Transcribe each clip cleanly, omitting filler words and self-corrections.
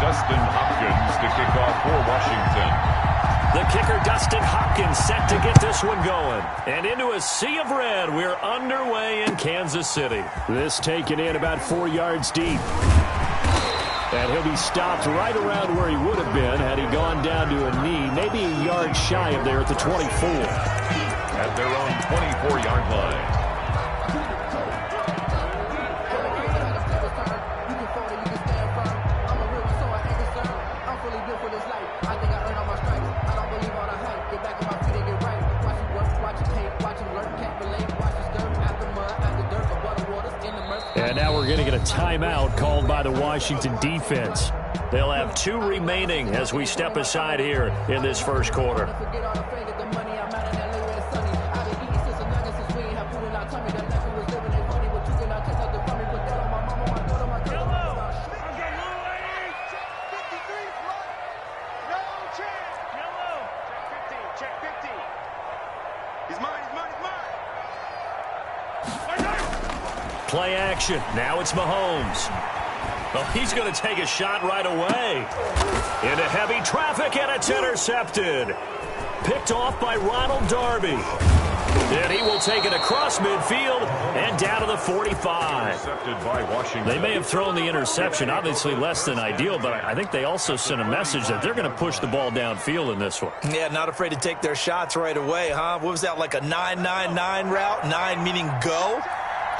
Dustin Hopkins to kick off for Washington. The kicker, Dustin Hopkins, set to get this one going. And into a sea of red, we're underway in Kansas City. This taken in about 4 yards deep. And he'll be stopped right around where he would have been had he gone down to a knee, maybe a yard shy of there at the 24. At their own 24-yard line. And now we're going to get a timeout called by the Washington defense. They'll have 2 remaining as we step aside here in this first quarter. Play action. Now it's Mahomes. Oh, he's going to take a shot right away. Into heavy traffic, and it's intercepted. Picked off by Ronald Darby. And he will take it across midfield and down to the 45. Intercepted by Washington. They may have thrown the interception, obviously less than ideal, but I think they also sent a message that they're going to push the ball downfield in this one. Yeah, not afraid to take their shots right away, huh? What was that, like a 9-9-9 route? 9 meaning go?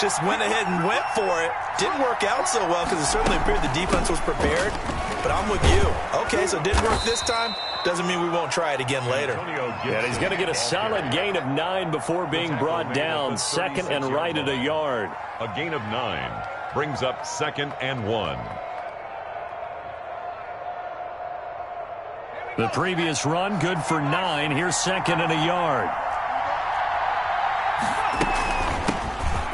Just went ahead and went for it. Didn't work out so well because it certainly appeared the defense was prepared. But I'm with you. Okay, so it didn't work this time. Doesn't mean we won't try it again later. And he's going to get a solid gain of 9 before being brought down. Second and right at a yard. A gain of 9 brings up 2nd and 1. The previous run, good for 9. Here's 2nd and a yard.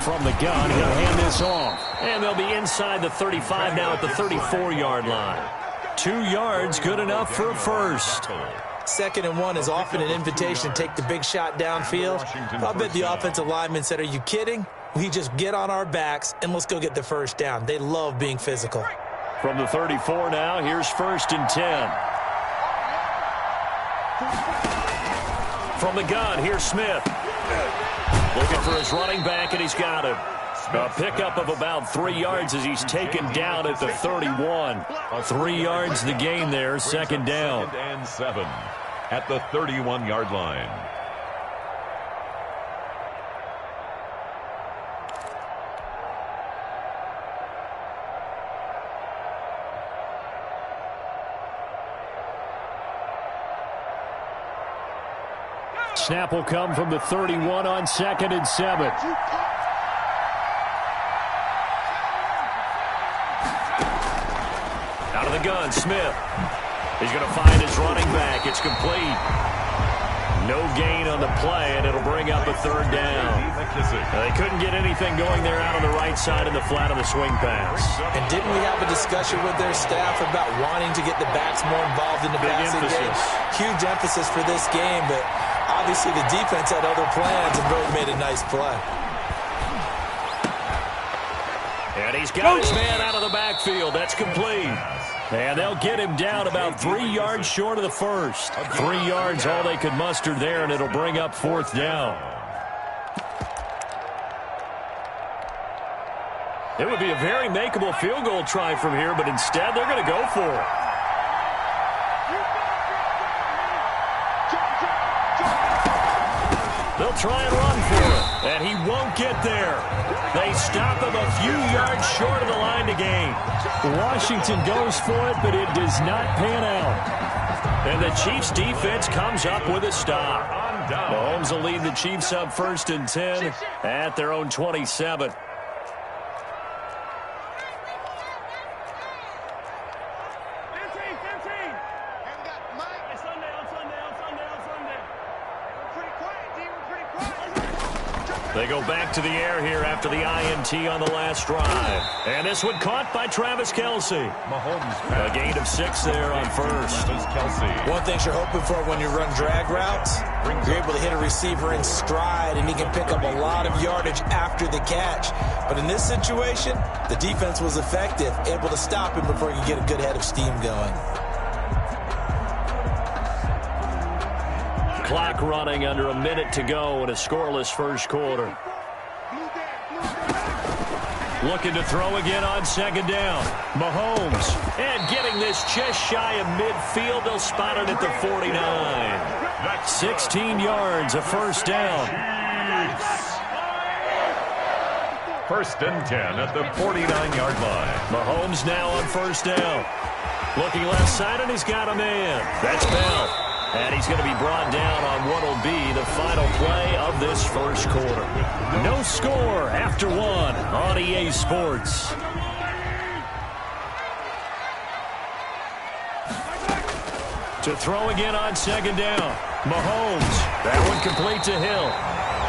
From the gun, he'll hand this off. And they'll be inside the 35 now at the 34-yard line. 2 yards, good enough for a first. 2nd and 1 is often an invitation to take the big shot downfield. I bet the offensive lineman said, are you kidding? We just get on our backs and let's go get the first down. They love being physical. From the 34 now, here's 1st and 10. From the gun, here's Smith. Looking for his running back, and he's got him. A pickup of about 3 yards as he's taken down at the 31. 3 yards the gain there, 2nd down. 2nd and 7 at the 31-yard line. Snap will come from the 31 on 2nd and 7. Out of the gun, Smith. He's going to find his running back. It's complete. No gain on the play, and it'll bring up a 3rd down. They couldn't get anything going there out on the right side in the flat of the swing pass. And didn't we have a discussion with their staff about wanting to get the backs more involved in the passing game? Huge emphasis for this game, but obviously the defense had other plans and really made a nice play. And he's got his man out of the backfield. That's complete. And they'll get him down about 3 yards short of the first. 3 yards all they could muster there, and it'll bring up 4th down. It would be a very makeable field goal try from here, but instead they're going to go for it. They'll try and run for it, and he won't get there. They stop him a few yards short of the line to gain. Washington goes for it, but it does not pan out. And the Chiefs' defense comes up with a stop. Mahomes will lead the Chiefs up 1st and 10 at their own 27. They go back to the air here after the INT on the last drive. And this one caught by Travis Kelce. Mahomes. A gain of 6 there on first. Kelce. One thing you're hoping for when you run drag routes, you're able to hit a receiver in stride, and he can pick up a lot of yardage after the catch. But in this situation, the defense was effective, able to stop him before he could get a good head of steam going. Clock running under a minute to go in a scoreless first quarter. Looking to throw again on second down. Mahomes. And getting this just shy of midfield. They'll spot it at the 49. 16 yards, a first down. First and 10 at the 49-yard line. Mahomes now on first down. Looking left side, and he's got a man. That's Bell. And he's going to be brought down on what will be the final play of this first quarter. No score after 1 on EA Sports. To throw again on second down. Mahomes. That one complete to Hill.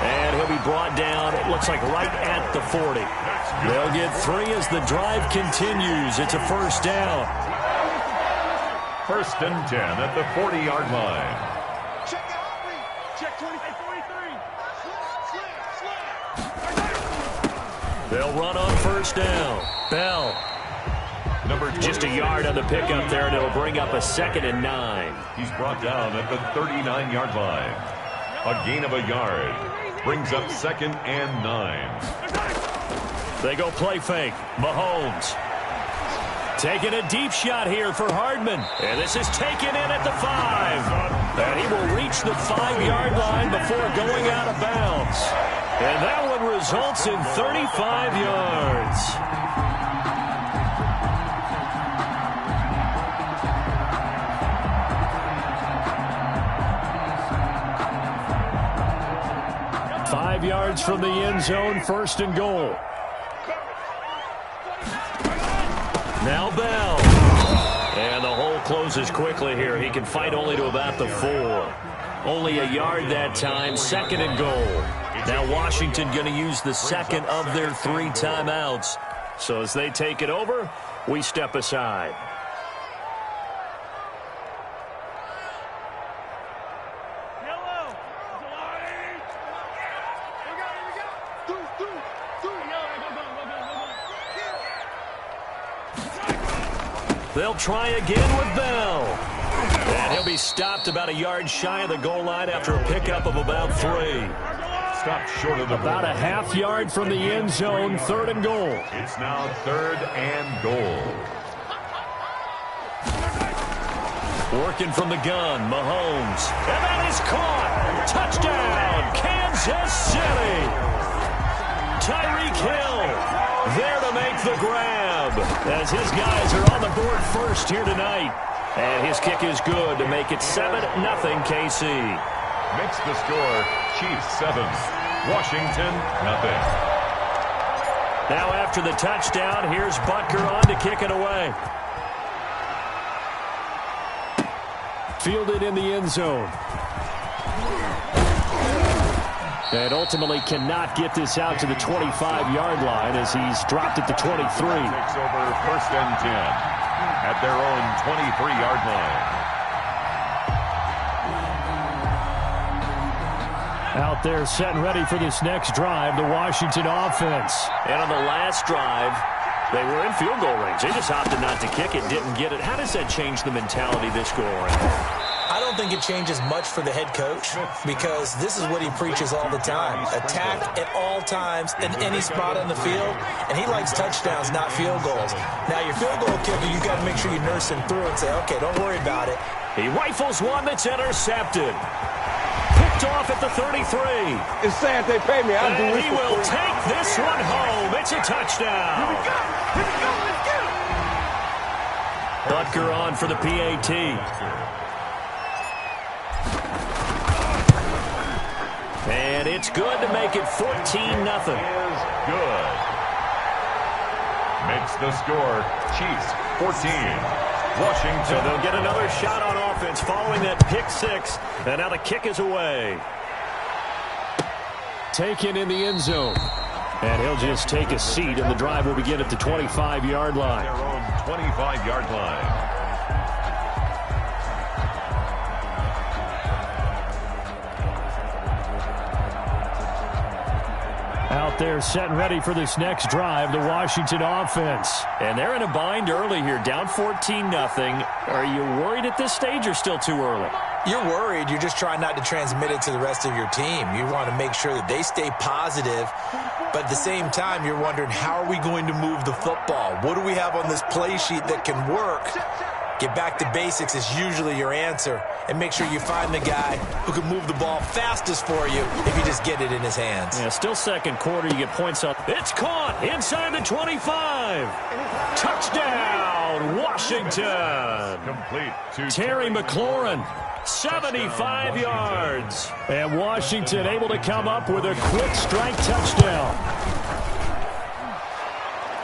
And he'll be brought down, it looks like right at the 40. They'll get 3 as the drive continues. It's a first down. First and 10 at the 40-yard line. Check out. Check 23. They'll run on first down. Bell. Just a yard on the pickup there, and it'll bring up a 2nd and 9. He's brought down at the 39-yard line. A gain of a yard. Brings up 2nd and 9. They go play fake. Mahomes. Taking a deep shot here for Hardman. And this is taken in at the 5. And he will reach the 5-yard line before going out of bounds. And that one results in 35 yards. Yards from the end zone, first and goal. Now Bell. And the hole closes quickly here. He can fight only to about the 4. Only a yard that time, 2nd and goal. Now Washington going to use the 2nd of their 3 timeouts. So as they take it over, we step aside. They'll try again with Bell. And he'll be stopped about a yard shy of the goal line after a pickup of about 3. Stopped short of the about goal. A half yard from the end zone, 3rd and goal. It's now 3rd and goal. Working from the gun, Mahomes. And that is caught. Touchdown, Kansas City. Tyreek Hill there to make the grab as his guys are on the board first here tonight. And his kick is good to make it 7-0 KC. Makes the score Chiefs 7, Washington 0. Now after the touchdown, here's Butker on to kick it away. Fielded in the end zone. And ultimately cannot get this out to the 25-yard line as he's dropped at the 23. Takes over first and 10 at their own 23-yard line. Out there set and ready for this next drive, the Washington offense. And on the last drive, they were in field goal range. They just opted not to kick it, didn't get it. How does that change the mentality this go around? I don't think it changes much for the head coach because this is what he preaches all the time. Attack at all times in any spot on the field, and he likes touchdowns, not field goals. Now, your field goal kicker, you got to make sure you nurse him through and say, okay, don't worry about it. He rifles one that's intercepted. Picked off at the 33. It's sad they pay me. I'll do And this. he will take this one home. It's a touchdown. Here we go. Let's get him. Butker on for the PAT. And it's good to make it 14-0. Is good. Makes the score Chiefs 14, Washington. So they'll get another shot on offense following that pick 6. And now the kick is away. taken in the end zone. And he'll just take a seat, and the drive will begin at the 25-yard line. Their own 25-yard line. Out there set and ready for this next drive, the Washington offense. And they're in a bind early here, down 14-0. Are you worried at this stage or still too early? You're worried. You're just trying not to transmit it to the rest of your team. You want to make sure that they stay positive, but at the same time, you're wondering, how are we going to move the football? What do we have on this play sheet that can work? Get back to basics is usually your answer, and make sure you find the guy who can move the ball fastest for you if you just get it in his hands. Yeah, still second quarter. You get points up. It's caught inside the 25. Touchdown, Washington. Complete to Terry McLaurin, 75 yards. And Washington able to come up with a quick strike touchdown.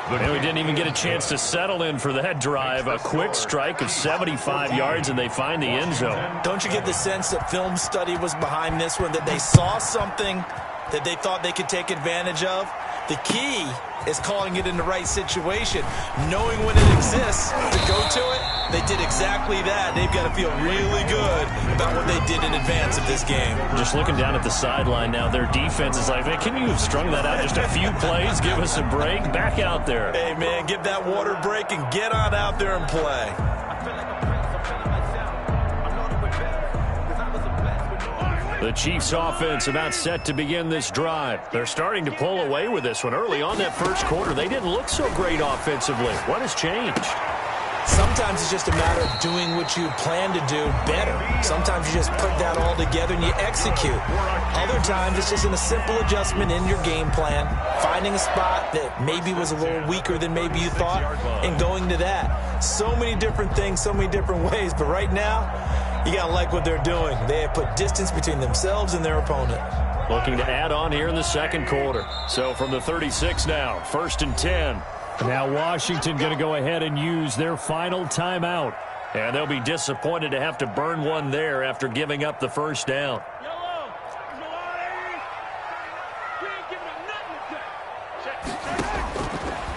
And we didn't even get a chance to settle in for that drive. A quick strike of 75 yards, and they find the end zone. Don't you get the sense that film study was behind this one, that they saw something that they thought they could take advantage of? The key is calling it in the right situation, knowing when it exists to go to it. They did exactly that. They've got to feel really good about what they did in advance of this game. Just looking down at the sideline now, their defense is like, man, can you have strung that out just a few plays? Give us a break. Back out there. Hey, man, give that water break and get on out there and play. The Chiefs offense about set to begin this drive. They're starting to pull away with this one. Early on that first quarter, they didn't look so great offensively. What has changed? Sometimes it's just a matter of doing what you plan to do better. Sometimes you just put that all together and you execute. Other times it's just a simple adjustment in your game plan, finding a spot that maybe was a little weaker than maybe you thought, and going to that. So many different things, so many different ways, but right now, you got to like what they're doing. They have put distance between themselves and their opponent. Looking to add on here in the second quarter. So from the 36 now, 1st and 10. Now Washington going to go ahead and use their final timeout. And they'll be disappointed to have to burn one there after giving up the first down.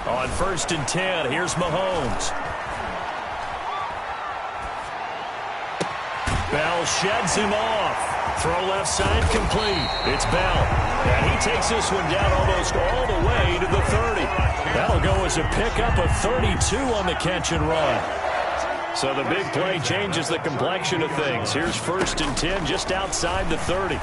On 1st and 10, here's Mahomes. Bell sheds him off. Throw left side complete. It's Bell. And he takes this one down almost all the way to the 30. That'll go as a pickup of 32 on the catch and run. So the big play changes the complexion of things. Here's 1st and 10 just outside the 30.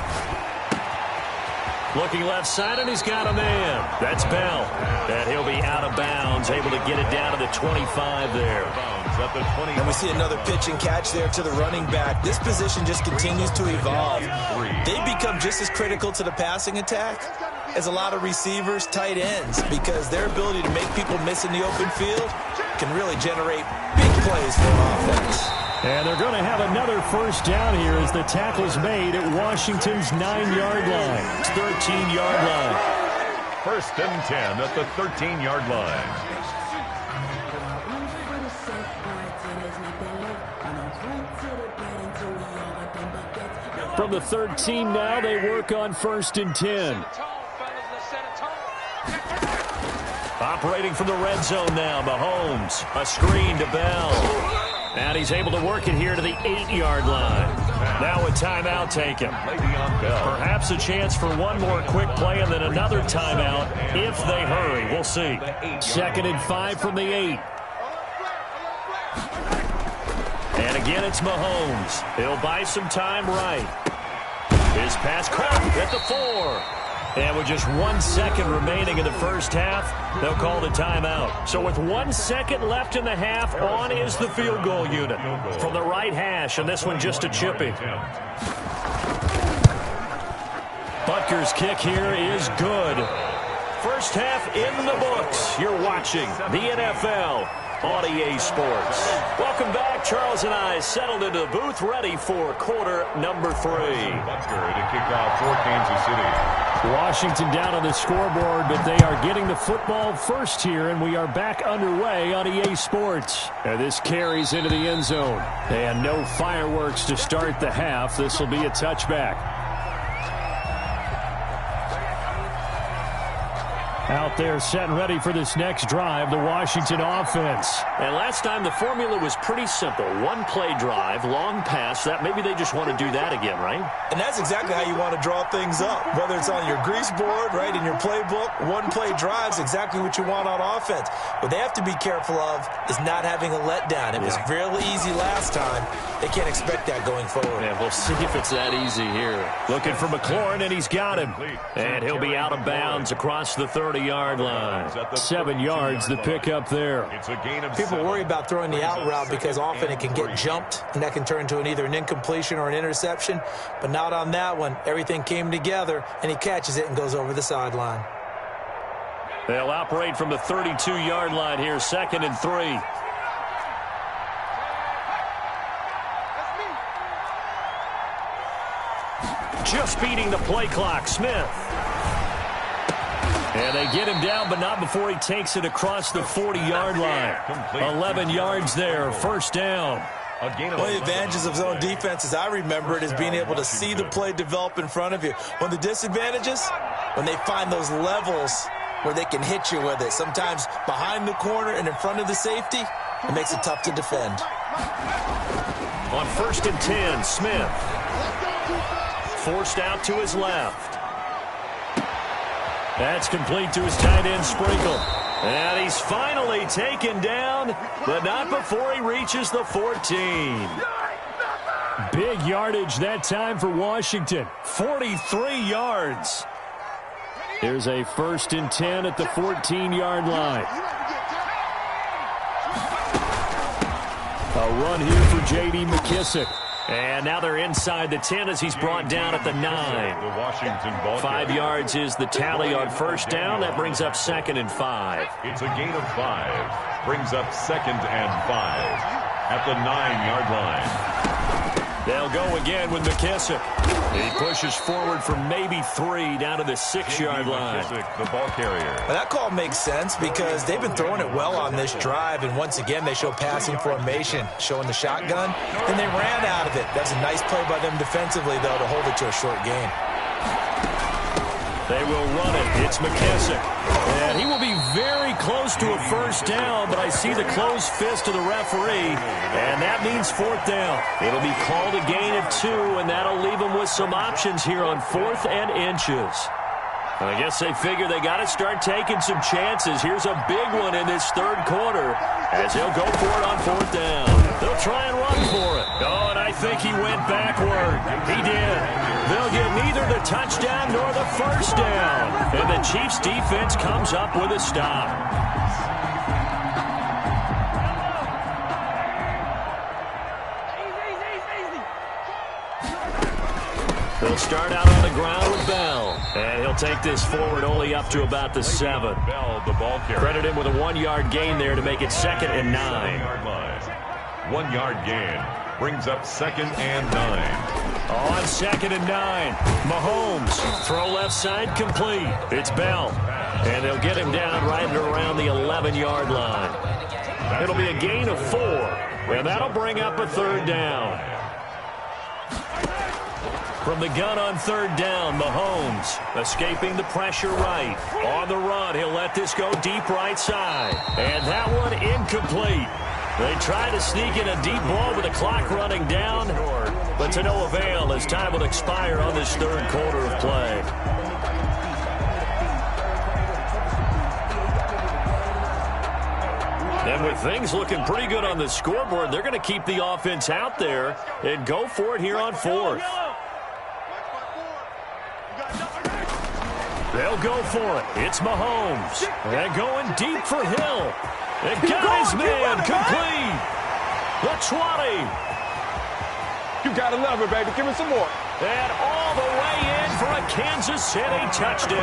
Looking left side, and he's got a man. That's Bell. And he'll be out of bounds, able to get it down to the 25 there. And we see another pitch and catch there to the running back. This position just continues to evolve. They become just as critical to the passing attack as a lot of receivers, tight ends, because their ability to make people miss in the open field can really generate big plays for an offense. And they're going to have another first down here as the tackle's made at Washington's 9-yard line. 13-yard line. 1st and 10 at the 13-yard line. From the 13 now, they work on 1st and 10. Operating from the red zone now, Mahomes. A screen to Bell. And he's able to work it here to the 8-yard line. Now a timeout taken. Perhaps a chance for one more quick play and then another timeout if they hurry. We'll see. 2nd and 5 from the 8. And again, it's Mahomes. He'll buy some time right. His pass caught at the 4. And with just 1 second remaining in the first half, they'll call the timeout. So with 1 second left in the half, on is the field goal unit from the right hash, and this one just a chipping. Butker's kick here is good. First half in the books. You're watching the NFL on EA Sports. Welcome back. Charles and I settled into the booth, ready for quarter number 3. Butker to kick off for Kansas City. Washington down on the scoreboard, but they are getting the football first here, and we are back underway on EA Sports. And this carries into the end zone. And no fireworks to start the half. This will be a touchback. Out there setting ready for this next drive, the Washington offense. And last time the formula was pretty simple. One play drive, long pass. That maybe they just want to do that again, right? And that's exactly how you want to draw things up. Whether it's on your grease board, right, in your playbook, one play drives exactly what you want on offense. What they have to be careful of is not having a letdown. It was really easy last time. They can't expect that going forward. Yeah, we'll see if it's that easy here. Looking for McLaurin, and he's got him. And he'll be out of bounds across the 30-yard line. 7 yards the pickup there. People worry about throwing the out route because often it can get jumped, and that can turn into either an incompletion or an interception. But not on that one. Everything came together, and he catches it and goes over the sideline. They'll operate from the 32-yard line here, 2nd and 3. Just beating the play clock, Smith. And they get him down, but not before he takes it across the 40-yard line. 11 yards there, first down. One of the advantages of zone defense, as I remember it, is being able to see the play develop in front of you. One of the disadvantages, when they find those levels where they can hit you with it, sometimes behind the corner and in front of the safety, it makes it tough to defend. On 1st and 10, Smith. Forced out to his left. That's complete to his tight end, Sprinkle. And he's finally taken down, but not before he reaches the 14. Big yardage that time for Washington. 43 yards. Here's a 1st and 10 at the 14-yard line. A run here for J.D. McKissick. And now they're inside the 10 as he's brought down at the 9. 5 yards is the tally on first down. That brings up 2nd and 5. It's a gain of 5. Brings up 2nd and 5 at the 9-yard line. They'll go again with McKissick. He pushes forward for maybe 3 down to the 6-yard line. The ball carrier. Well, that call makes sense because they've been throwing it well on this drive, and once again they show passing formation, showing the shotgun, and they ran out of it. That's a nice play by them defensively, though, to hold it to a short gain. They will run it. It's McKissick. And he will be very close to a first down, but I see the closed fist of the referee, and that means 4th down. It'll be called a gain of 2, and that'll leave them with some options here on 4th and inches. I guess they figure they got to start taking some chances. Here's a big one in this 3rd quarter as he'll go for it on 4th down. They'll try and run for it. Oh, and I think he went backward. He did. They'll get neither the touchdown nor the first down. And the Chiefs defense comes up with a stop. They'll start out on the ground with Bell. And he'll take this forward only up to about the 7. Bell, the ball carrier. Credit him with a 1-yard gain there to make it 2nd and 9. 1-yard gain. Brings up 2nd and 9. On 2nd and 9, Mahomes, throw left side complete. It's Bell, and they'll get him down right at around the 11-yard line. It'll be a gain of 4, and that'll bring up a 3rd down. From the gun on 3rd down, Mahomes escaping the pressure right. On the run, he'll let this go deep right side, and that one incomplete. They try to sneak in a deep ball with the clock running down, but to no avail as time will expire on this 3rd quarter of play. And with things looking pretty good on the scoreboard, they're going to keep the offense out there and go for it here on 4th. They'll go for it. It's Mahomes. They're going deep for Hill. It got his man complete. The 20. You gotta love it, baby. Give me some more. And all the way in for a Kansas City touchdown.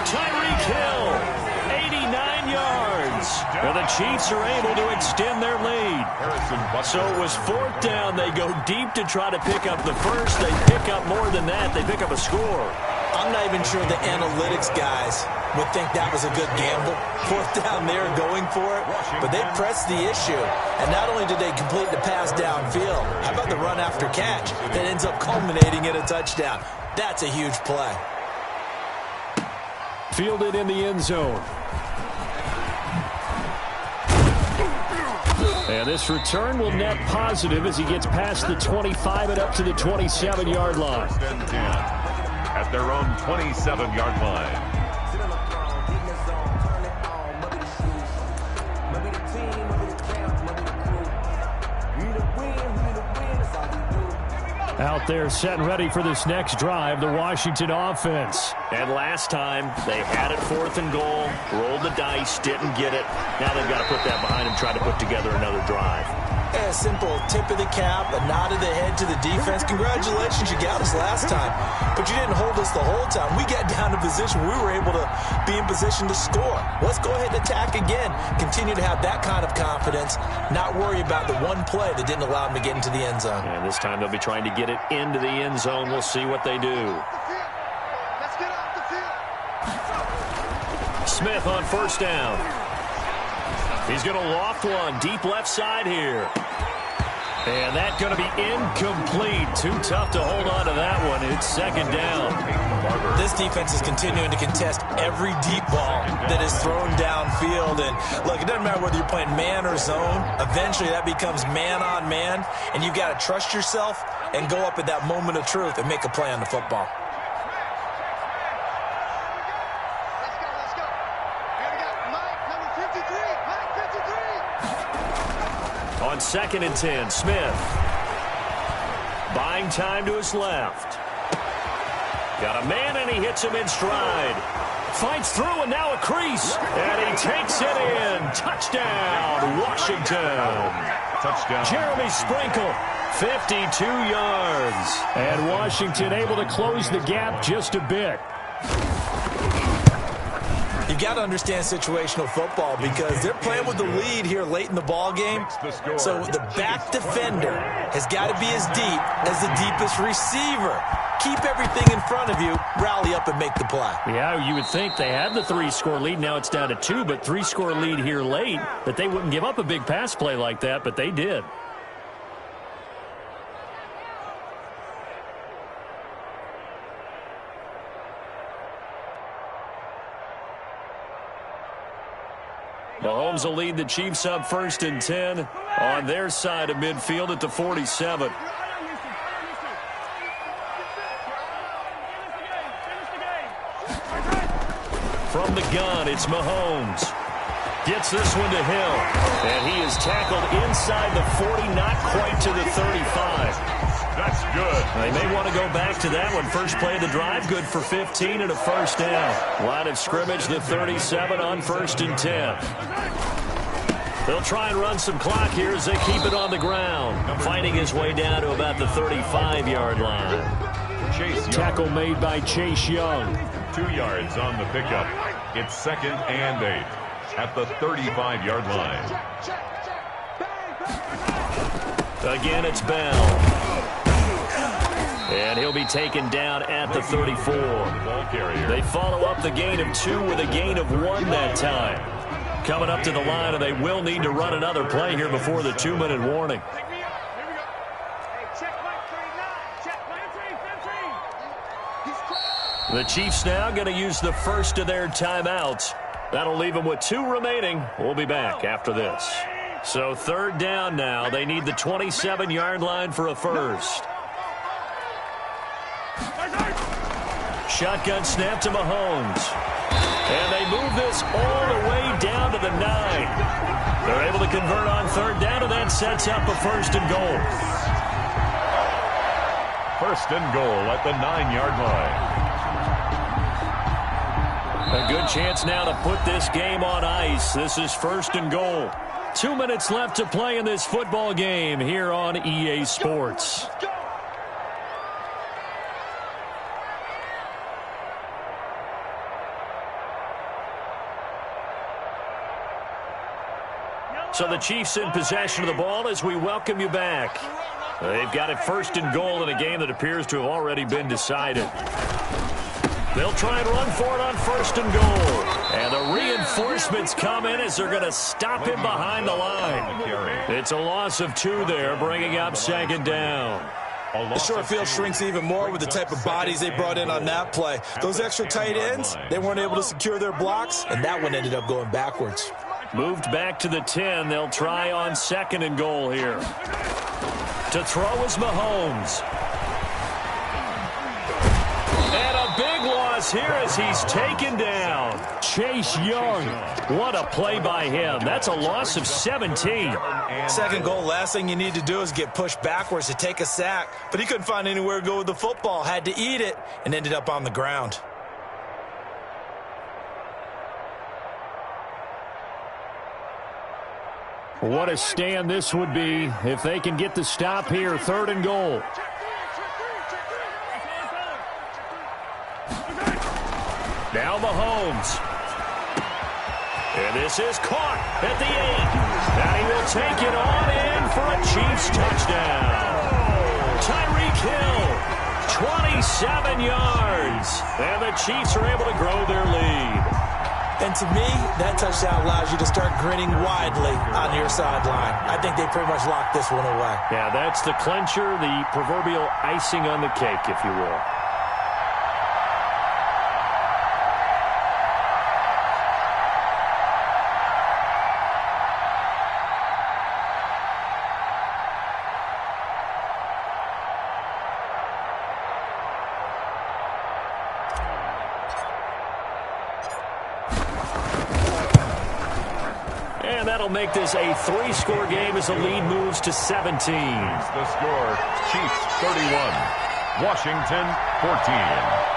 Tyreek Hill, 89 yards. And the Chiefs are able to extend their lead. So it was 4th down. They go deep to try to pick up the first. They pick up more than that. They pick up a score. I'm not even sure the analytics guys would think that was a good gamble. 4th down there going for it. But they pressed the issue. And not only did they complete the pass downfield, how about the run after catch that ends up culminating in a touchdown? That's a huge play. Fielded in the end zone. And this return will net positive as he gets past the 25 and up to the 27-yard line. First and 10 at their own 27-yard line. Out there set and ready for this next drive, the Washington offense. And last time, they had it 4th and goal, rolled the dice, didn't get it. Now they've got to put that behind them, try to put together another drive. A simple tip of the cap, a nod of the head to the defense. Congratulations, you got us last time, but you didn't hold us the whole time. We got down to position. We were able to be in position to score. Let's go ahead and attack again. Continue to have that kind of confidence, not worry about the one play that didn't allow them to get into the end zone. And this time they'll be trying to get it into the end zone. We'll see what they do. Let's get off the field. Smith on first down. He's going to loft one deep left side here. And that's going to be incomplete. Too tough to hold on to that one. It's second down. This defense is continuing to contest every deep ball that is thrown downfield. And look, it doesn't matter whether you're playing man or zone. Eventually that becomes man on man. And you've got to trust yourself and go up at that moment of truth and make a play on the football. Let's go. Here we go. Mike, number 53. Mike, 53. On 2nd and 10, Smith. Buying time to his left. Got a man, and he hits him in stride. Fights through, and now a crease. And he takes it in. Touchdown, Washington. Touchdown. Jeremy Sprinkle. 52 yards. And Washington able to close the gap just a bit. You've got to understand situational football because they're playing with the lead here late in the ball game. So the back defender has got to be as deep as the deepest receiver. Keep everything in front of you, rally up and make the play. Yeah, you would think they had the 3-score lead. Now it's down to 2, but 3-score lead here late, that they wouldn't give up a big pass play like that, but they did. Mahomes will lead the Chiefs up 1st and 10 on their side of midfield at the 47. From the gun, it's Mahomes. Gets this one to Hill. And he is tackled inside the 40, not quite to the 35. That's good. They may want to go back to that one. First play of the drive, good for 15 and a first down. Line of scrimmage, the 37 on 1st and 10. They'll try and run some clock here as they keep it on the ground. Finding his way down to about the 35-yard line. Chase Young. Tackle made by Chase Young. 2 yards on the pickup. It's 2nd and 8 at the 35-yard line. Again, it's Bell. And he'll be taken down at the 34. They follow up the gain of 2 with a gain of 1 that time. Coming up to the line, and they will need to run another play here before the 2-minute warning. The Chiefs now going to use the first of their timeouts. That'll leave them with 2 remaining. We'll be back after this. So 3rd down now. They need the 27-yard line for a first. Shotgun snap to Mahomes. And they move this all the way down to the 9. They're able to convert on 3rd down, and that sets up a 1st and goal. 1st and goal at the 9-yard line. A good chance now to put this game on ice. This is 1st and goal. 2 minutes left to play in this football game here on EA Sports. So the Chiefs in possession of the ball as we welcome you back. They've got it 1st and goal in a game that appears to have already been decided. They'll try and run for it on 1st and goal. And the reinforcements come in as they're going to stop him behind the line. It's a loss of 2 there, bringing up 2nd down. The short field shrinks even more with the type of bodies they brought in on that play. Those extra tight ends, they weren't able to secure their blocks, and that one ended up going backwards. Moved back to the 10. They'll try on 2nd and goal here. To throw is Mahomes. And a big loss here as he's taken down. Chase Young. What a play by him. That's a loss of 17. 2nd goal, last thing you need to do is get pushed backwards to take a sack. But he couldn't find anywhere to go with the football. Had to eat it and ended up on the ground. What a stand this would be if they can get the stop here. 3rd and goal. Now Mahomes. And this is caught at the 8. Now he will take it on in for a Chiefs touchdown. Tyreek Hill, 27 yards. And the Chiefs are able to grow their lead. And to me, that touchdown allows you to start grinning widely on your sideline. I think they pretty much locked this one away. Yeah, that's the clincher, the proverbial icing on the cake, if you will. Make this a 3-score game as the lead moves to 17. The score, Chiefs 31, Washington 14.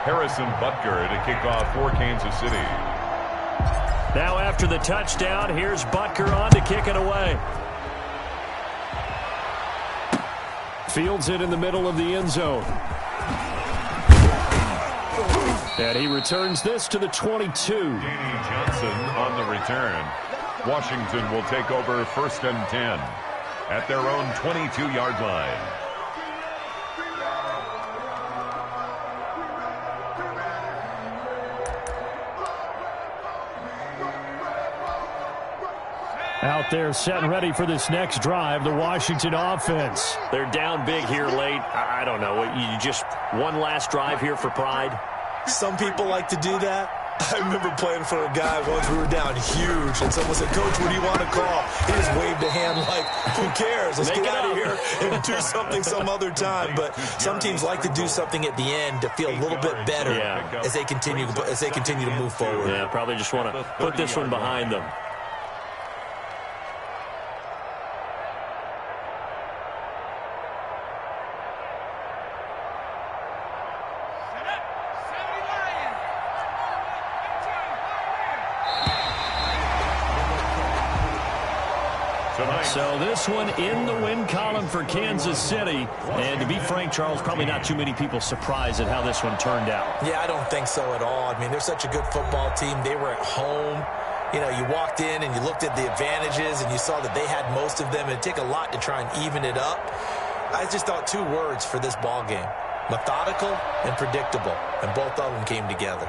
Harrison Butker to kick off for Kansas City. Now after the touchdown, here's Butker on to kick it away. Fields it in the middle of the end zone. And he returns this to the 22. Danny Johnson on the return. Washington will take over 1st and 10 at their own 22-yard line. Out there set and ready for this next drive, the Washington offense. They're down big here late. I don't know. You just one last drive here for pride? Some people like to do that. I remember playing for a guy once. We were down huge, and someone said, "Coach, what do you want to call?" He just waved a hand like, "Who cares? Let's get out of here and do something some other time." But some teams like to do something at the end to feel a little bit better as they continue to move forward. Yeah, probably just want to put this one behind them. So this one in the win column for Kansas City. And to be frank, Charles, probably not too many people surprised at how this one turned out. Yeah, I don't think so at all. I mean, they're such a good football team. They were at home. You know, you walked in and you looked at the advantages and you saw that they had most of them. It'd take a lot to try and even it up. I just thought 2 words for this ball game: methodical and predictable. And both of them came together.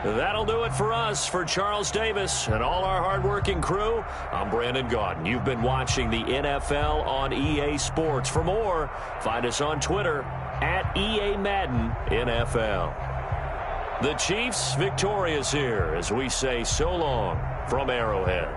That'll do it for us. For Charles Davis and all our hardworking crew, I'm Brandon Gaudin. You've been watching the NFL on EA Sports. For more, find us on Twitter at EA Madden NFL. The Chiefs victorious here as we say so long from Arrowhead.